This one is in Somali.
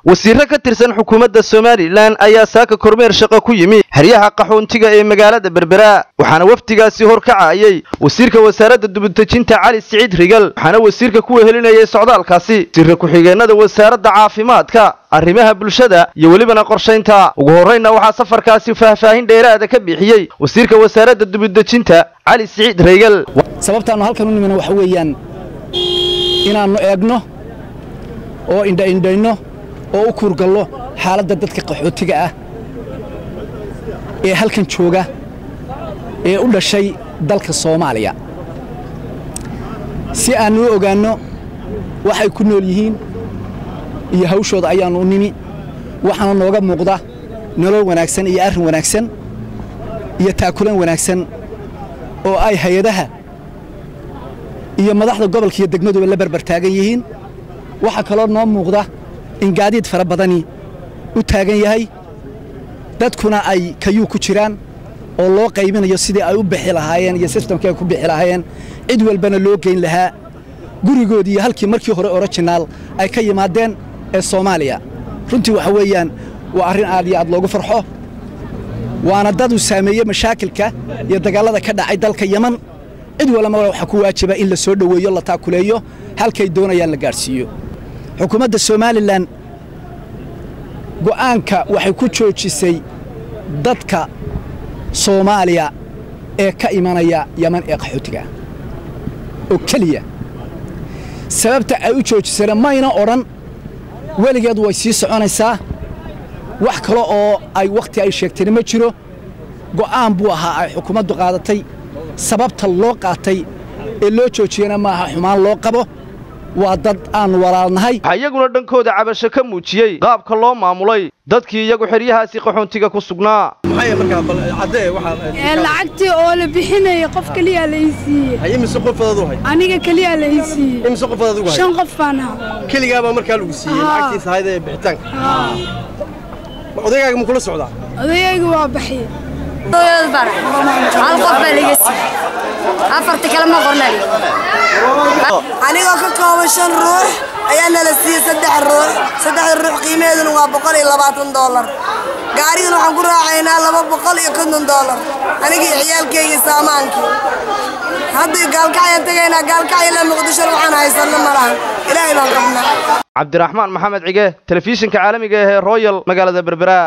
wasiirka ka tirsan xukuumadda Soomaaliland ayaa saaka kormeer shaqo ku yimi xeryaha qaxoontiga ee magaalada Berbera waxaana waftigaasi horkacayay wasiirka wasaaradda dibadejinta Cali Siciid Rigal waxaana wasiirka ku wehelinayay socdaalkaasi sirka ku xigeenada wasaaradda caafimaadka arrimaha bulshada iyo walibana qorsheynta ugu horreynna waxa safarkaasi faahfaahin dheeraad ka bixiyay wasiirka wasaaradda dibadejinta Cali Siciid Rigal sababta halkan u nimina waxa weeyaan inaanu eegno oo indha-indhayno oo u kurgallo xaaladda dadka qaxootiga ah ee halkan jooga ee u dhashay dalka Soomaaliya si aanu ogaano waxay ku nool yihiin iyo hawshooda ayaanu nimi waxaana nooga muuqda nolol wanaagsan iyo arrin wanaagsan iyo taakulan wanaagsan oo ay hay'adaha iyo madaxda gobolka iyo degmaduba la barbar taagan yihiin waxa kale noo muuqda in gaadiid fara badani u taagan yahay dadkuna ay kayuu ku jiraan oo loo qaybinayo sidii ay u bixi lahaayeen iyo systemka ku bixi lahaayeen cid walbana loo geyn lahaa gurigoodii iyo halkii markii hore original ay ka yimaadeen ee Soomaaliya runtii waxa weeyaan waa arrin aad iyo aad loogu farxo waana dad u saameeyay mashaakilka iyo dagaalada ka dhacay dalka Yemen cid walba waxa ku waajiba in la soo dhaweeyo la taakuleeyo halkay doonayaan la gaarsiiyo xukuumadda Soomaaliland go'aanka waxay ku joojisay dadka Soomaaliya ee ka imanaya Yemen ee qaxootiga oo kaliya sababta ay u joojisay mayna oran waligeed way sii soconaysaa wax kale oo ay waqti ay sheegtay ma jiro go'aan buu ahaa ay xukuumaddu qaadatay sababta loo qaatay ee loo joojiyana maaha xumaan loo qabo waa dad aan walaalnahay ayaguna dhankooda cabasho ka muujiyay qaabka loo maamulay dadkii iyagu xeryahaasi qaxoontiga ku sugnaa maxay markaa bal cadee waxa lacagtii oo la bixinay qof kaliya la isiiyay hay mise qofadu hay aniga kaliya la isiiyay mise qofadu hay shan qof baan kaliya ba markaa lagu siiyay lacagtiisa hay'adda bixitaanka odayga ma kula socdaa odayga waa baxay hal qof baa laga siiyay afarta kale ma qornay anigoo ka kooban 5 ruux ayaa nala siiyay 3 ruux qiimaheeduna waa $120 gaarigana waxaan ku raacaynaa $250 aniga ciyaalkayga saamaankii hadda gaalkacay tagaynaa gaalkacay la Muqdisho waxaan haysanaa malaha ilaahay baan qabnaa Cabdiraxmaan Maxamed Cige telefishinka caalamiga ee Royal magaalada Berbera.